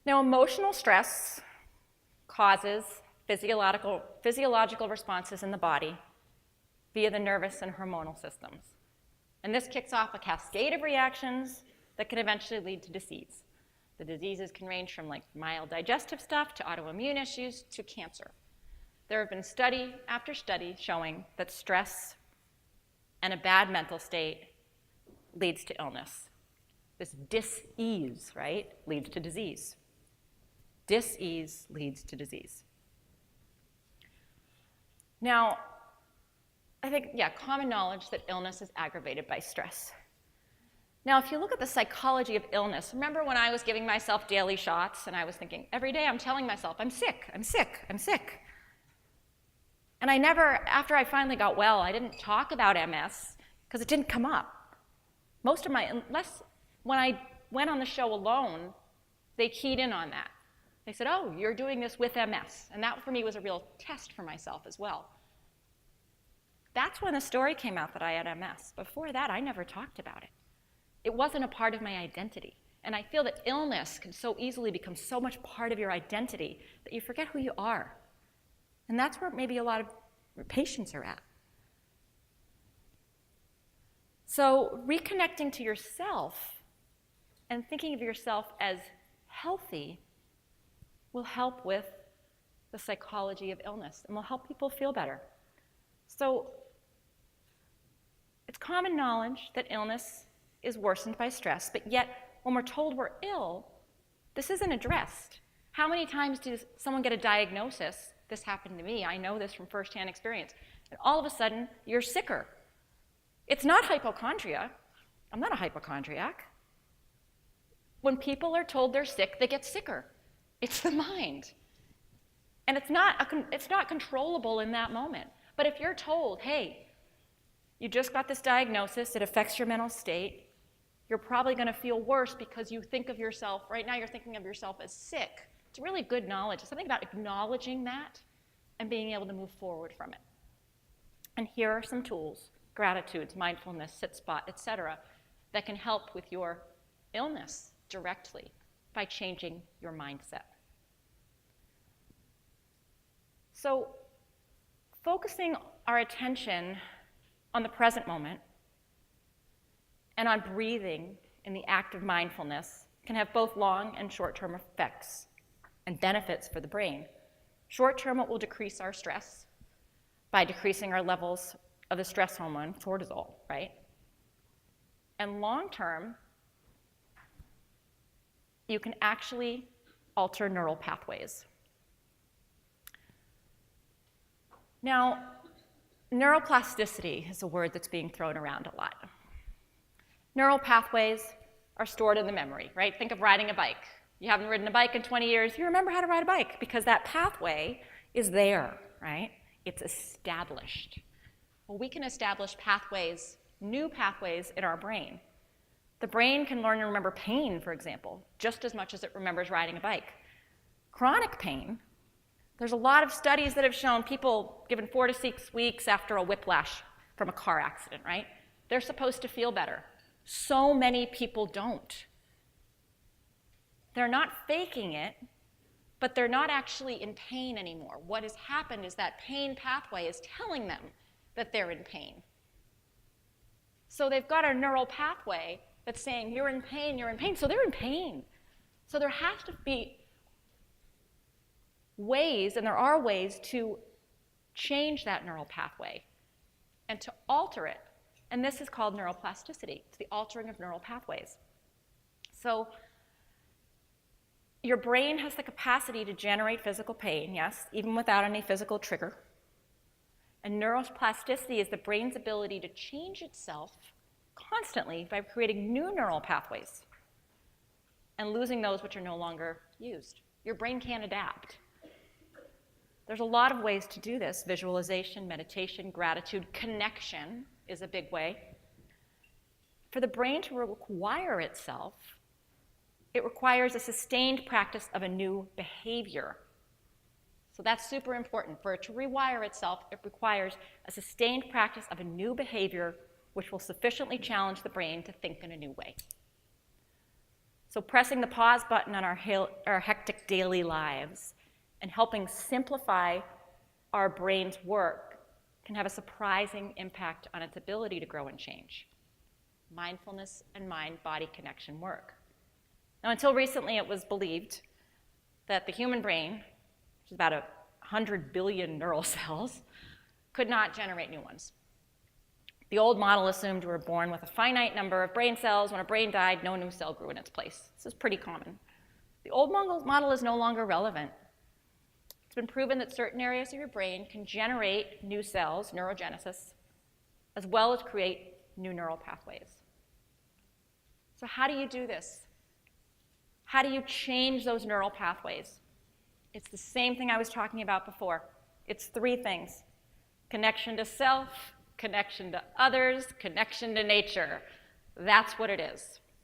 Now, emotional stress causes physiological responses in the body via the nervous and hormonal systems. And this kicks off a cascade of reactions that can eventually lead to disease. The diseases can range from like mild digestive stuff to autoimmune issues to cancer. There have been study after study showing that stress and a bad mental state leads to illness. This dis-ease, right, leads to disease. Dis-ease leads to disease. Now, I think, yeah, common knowledge that illness is aggravated by stress. Now, if you look at the psychology of illness, remember when I was giving myself daily shots and I was thinking, every day I'm telling myself, I'm sick, I'm sick, I'm sick. And I never, after I finally got well, I didn't talk about MS because it didn't come up. Unless when I went on the show alone, they keyed in on that. They said, oh, you're doing this with MS. And that for me was a real test for myself as well. That's when the story came out that I had MS. Before that, I never talked about it. It wasn't a part of my identity. And I feel that illness can so easily become so much part of your identity that you forget who you are. And that's where maybe a lot of patients are at. So reconnecting to yourself and thinking of yourself as healthy will help with the psychology of illness and will help people feel better. So it's common knowledge that illness is worsened by stress, but yet when we're told we're ill, this isn't addressed. How many times does someone get a diagnosis? This happened to me. I know this from firsthand experience. And all of a sudden, you're sicker. It's not hypochondria. I'm not a hypochondriac. When people are told they're sick, they get sicker. It's the mind. And it's not controllable in that moment. But if you're told, hey, you just got this diagnosis, it affects your mental state, you're probably going to feel worse because you think of yourself, right now you're thinking of yourself as sick. It's really good knowledge. It's something about acknowledging that and being able to move forward from it. And here are some tools, gratitudes, mindfulness, sit spot, etc., that can help with your illness directly by changing your mindset. So focusing our attention on the present moment and on breathing in the act of mindfulness can have both long and short-term effects and benefits for the brain. Short-term, it will decrease our stress by decreasing our levels of the stress hormone, cortisol, right? And long-term, you can actually alter neural pathways. Now, neuroplasticity is a word that's being thrown around a lot. Neural pathways are stored in the memory, right? Think of riding a bike. You haven't ridden a bike in 20 years, you remember how to ride a bike because that pathway is there, right? It's established. Well, we can establish pathways, new pathways in our brain. The brain can learn to remember pain, for example, just as much as it remembers riding a bike. Chronic pain, there's a lot of studies that have shown people given 4 to 6 weeks after a whiplash from a car accident, right? They're supposed to feel better. So many people don't. They're not faking it, but they're not actually in pain anymore. What has happened is that pain pathway is telling them that they're in pain. So they've got a neural pathway that's saying, you're in pain, so they're in pain. So there has to be ways, and there are ways, to change that neural pathway and to alter it. And this is called neuroplasticity. It's the altering of neural pathways. So your brain has the capacity to generate physical pain, yes, even without any physical trigger. And neuroplasticity is the brain's ability to change itself constantly by creating new neural pathways and losing those which are no longer used. Your brain can't adapt. There's a lot of ways to do this: visualization, meditation, gratitude, connection is a big way. For the brain to rewire itself, it requires a sustained practice of a new behavior. So that's super important. For it to rewire itself, it requires a sustained practice of a new behavior which will sufficiently challenge the brain to think in a new way. So pressing the pause button on our hectic daily lives and helping simplify our brain's work can have a surprising impact on its ability to grow and change. Mindfulness and mind-body connection work. Now, until recently, it was believed that the human brain, which is about 100 billion neural cells, could not generate new ones. The old model assumed we were born with a finite number of brain cells. When a brain died, no new cell grew in its place. This is pretty common. The old model is no longer relevant. It's been proven that certain areas of your brain can generate new cells, neurogenesis, as well as create new neural pathways. So how do you do this? How do you change those neural pathways? It's the same thing I was talking about before. It's three things: connection to self, connection to others, connection to nature. That's what it is.